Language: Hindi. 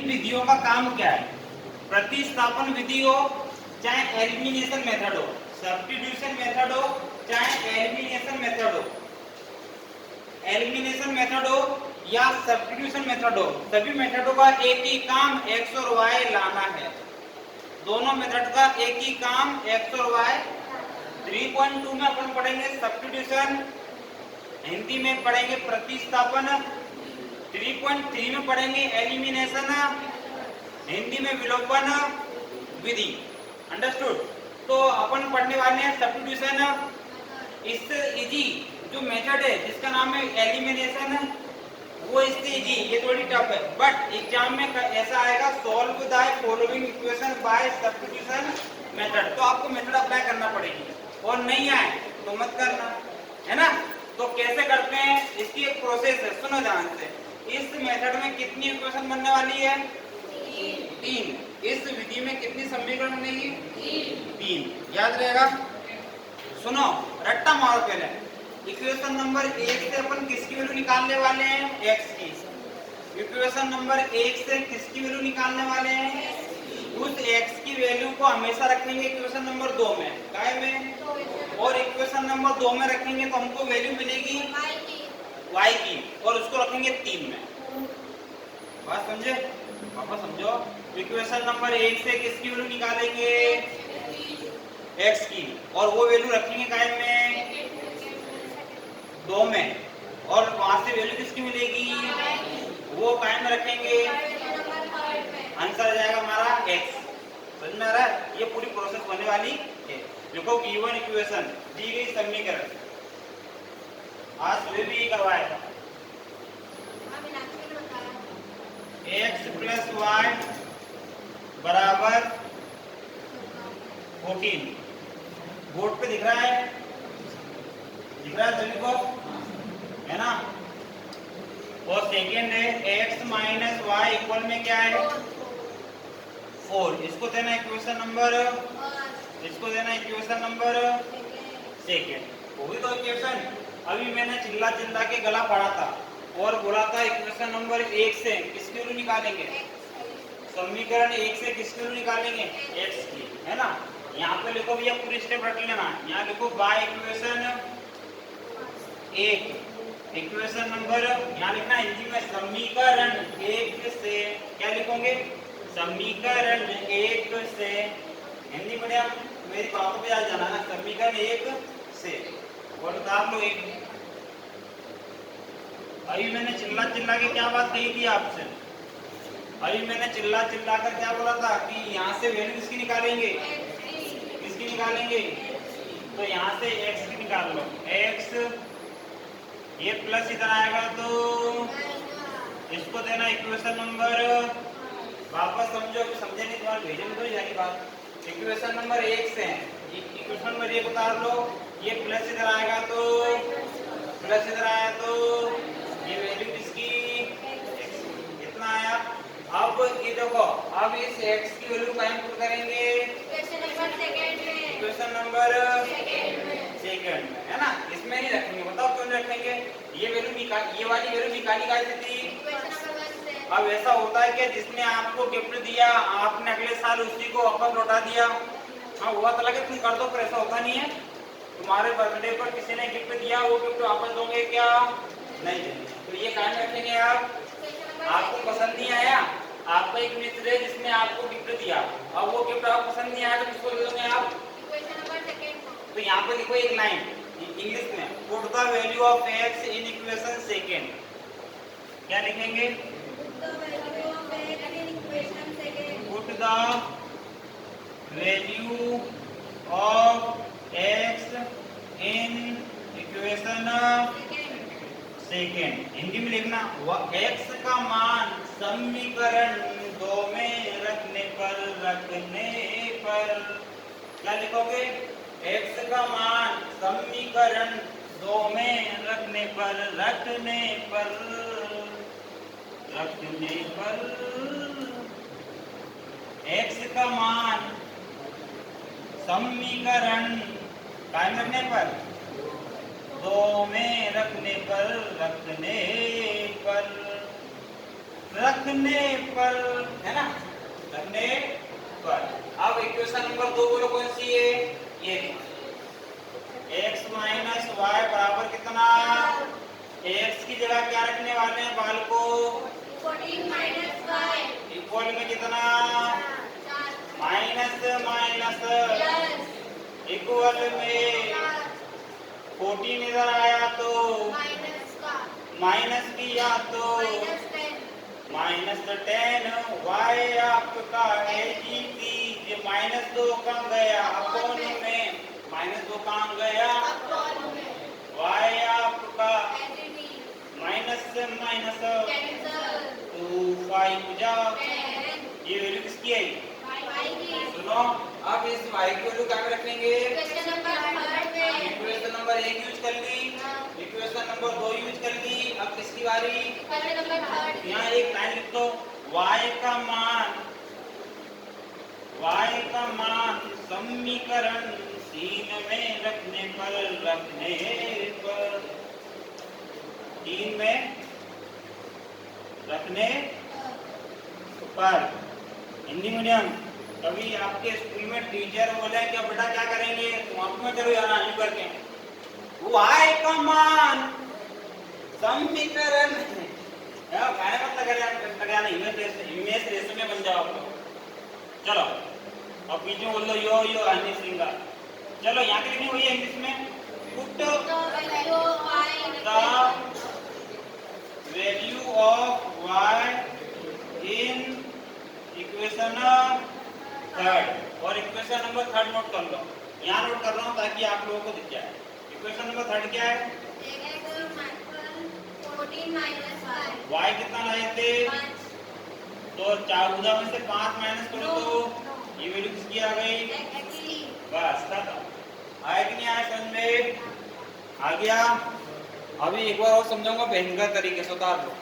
इन विधियों का काम क्या है? प्रतिस्थापन विधि हो चाहे एलिमिनेशन मेथड हो, सब्स्टिट्यूशन मेथड हो चाहे एलिमिनेशन मेथड हो, एलिमिनेशन मेथड हो या सब्स्टिट्यूशन मेथड हो, सभी मेथडों का एक ही काम x और y लाना है। दोनों मेथड का एक ही काम x और y। 3.2 में अपन पढ़ेंगे सब्स्टिट्यूशन, हिंदी में पढ़ेंगे प्रतिस्थापन। 3.3 में पढ़ेंगे एलिमिनेशन, हिंदी में विलोपन विधि। अंडरस्टूड? तो अपन पढ़ने वाले हैं सब्स्टिट्यूशन। इससे इजी जो मेथड है जिसका नाम है एलिमिनेशन, वो इससे इजी, ये थोड़ी टफ है, बट एग्जाम में ऐसा आएगा solve the following equation by substitution method. तो आपको मेथड अप्लाई करना पड़ेगी, और नहीं आए तो मत करना, है ना। तो कैसे करते हैं, इसकी एक प्रोसेस है, सुनो ध्यान से। इस मेथड में कितनी इक्वेशन बनने वाली है? 3। इस विधि में कितनी समीकरण बनेगी? 3। याद रहेगा? सुनो, रट्टा मारो पहले। इक्वेशन नंबर 1 से अपन किसकी वैल्यू निकालने वाले हैं? x की। इक्वेशन नंबर 1 से किसकी वैल्यू निकालने वाले हैं? उस x की वैल्यू को हमेशा रखेंगे इक्वेशन नंबर 2 में, काय में, और इक्वेशन नंबर 2 में रखेंगे तो हमको वैल्यू मिलेगी y की, और उसको रखेंगे 3 में। बात समझे? पापा समझो। इक्वेशन नंबर 1 से किसकी वैल्यू निकालेंगे? x की, और वो वैल्यू रखेंगे काय में? 2 में, और वहां से वैल्यू किसकी मिलेगी? वो काय में रखेंगे? आंसर आ जाएगा हमारा x। समझ में आ रहा है? ये पूरी प्रोसेस होने वाली है। देखो गिवन इक्वेशन दी गई समीकरण, आज सुबह भी करवाया था। x प्लस वाई बराबर 14। बोर्ड पे दिख रहा है? दिख रहा है सभी को, है ना। और सेकेंड है x माइनस वाई इक्वल में क्या है? 4। इसको देना इक्वेशन नंबर, इसको देना इक्वेशन नंबर सेकेंड। होगी तो इक्वेशन। अभी मैंने चिल्ला चिल्ला के गला पढ़ा था और बोला था इक्वेशन नंबर 1 से किसकी वैल्यू निकालेंगे? समीकरण 1 से किसकी वैल्यू निकालेंगे? x की, है ना। यहाँ पे लिखो भैया, पूरी स्टेप रख लेना। यहाँ लिखो बाय इक्वेशन 1, इक्वेशन नंबर, यहाँ लिखना हिंदी में समीकरण 1 से, क्या लिखोगे? समीकरण 1 से, हिंदी मीडियम मेरी बातों पे आ जाना ना, समीकरण 1 से, और उतार लो 1। अभी मैंने चिल्ला चिल्ला के क्या बात कही थी आपसे? अभी मैंने चिल्ला चिल्ला कर क्या बोला था कि यहाँ से वैल्यू किसकी निकालेंगे? किसकी निकालेंगे? तो यहाँ से x की निकाल लो। x, ये प्लस इधर आएगा तो इसको देना इक्वेशन नंबर, वापस समझो, समझे नहीं तुम्हारे भेजे में तो ही जानी बात। इक्वेशन नंबर 1 से इक्वेशन नंबर 1 उतार लो, ये प्लस इधर आएगा तो प्लस इधर आया तो ये वैल्यू किसकी? कितना आया? अब ये देखो, अब इस x की वैल्यू कहाँ पुट करेंगे? इक्वेशन नंबर सेकंड में, है ना। इसमें नहीं रखेंगे, बताओ क्यों नहीं रखेंगे? ये वैल्यू निकाल, ये वाली वैल्यू निकाली कैसे थी? अब ऐसा होता है कि जिसने आपको गिफ्ट दिया, आपने अगले साल उसी को वापस लौटा दिया। हाँ, हुआ तो लगे तुम कर दो, पर ऐसा होता नहीं है। तुम्हारे बर्थडे पर किसी ने गिफ्ट दिया, वो गिफ्ट वापस दोगे क्या? नहीं देंगे। तो ये कहाँ रखेंगे आप? आपको पसंद नहीं आया, आपका एक मित्र है जिसने आपको गिफ्ट दिया, अब वो गिफ्ट आपको पसंद नहीं आया तो किसको दे दोगे आप? तो यहाँ पे लिखो एक लाइन इंग्लिश में, put the value of x in equation second. क्या लिखेंगे? Put the value of x in equation second. Hindi में लिखना, x का मान समीकरण 2 में रखने पर क्या लिखोगे? x का मान समीकरण 2 में रखने पर x का मान समीकरण काय रखने पर? 2 में रखने पर रखने पर। अब इक्वेशन नंबर 2 बोलो कौन सी है? ये x माइनस वाई बराबर कितना? x की जगह क्या रखने वाले हैं बालको? 14 माइनस वाई इक्वल में कितना? माइनस माइनस प्लस इक्वल में 14 इधर आया तो माइनस का माइनस किया तो माइनस 10 -10 y आपका है जी जो -2 कहाँ गया? अपॉन में -2 कहाँ गया? अपॉन में y आपका एडिटिव माइनस से माइनस कैंसल 2 5 जा 10 ये वैल्यू किसकी है? वाई की सुनो अब इस y की वैल्यू क्या में रखेंगे? क्वेश्चन नंबर 3 में इक्वेशन नंबर 1 यूज कर ली, इक्वेशन नंबर 2 यूज कर ली। अब किसकी बारी? क्वेश्चन नंबर 3 यहाँ एक लाइन लिख दो y का मान समीकरण 3 में रखने पर 3 में रखने पर। हिंदी मीडियम कभी आपके स्कूल में टीचर बोले कि बेटा क्या करेंगे, तुम आप में चलो यार आयु करके y का मान समीकरण गाने मत लगा नहीं इमेज रेशो में बन जाओ आप लोग। चलो अब बीच में बोल दो यो हनी सिंह। चलो यहाँ की लिखनी हुई है इंग्लिश में put the value of y in equation 3 और इक्वेशन नंबर 3 नोट कर लो। यहाँ नोट कर रहा हूँ ताकि आप लोगों को दिख जाए। इक्वेशन नंबर 3 क्या है? 14 माइनस y कितना लाए थे? 5 तो 14 में से 5 माइनस करो तो ये वैल्यू किसकी आ गई? बस खत्म। आया कि नहीं आया समझ में? आ गया। अभी एक बार और समझाऊंगा भयंकर तरीके से, उतार लो।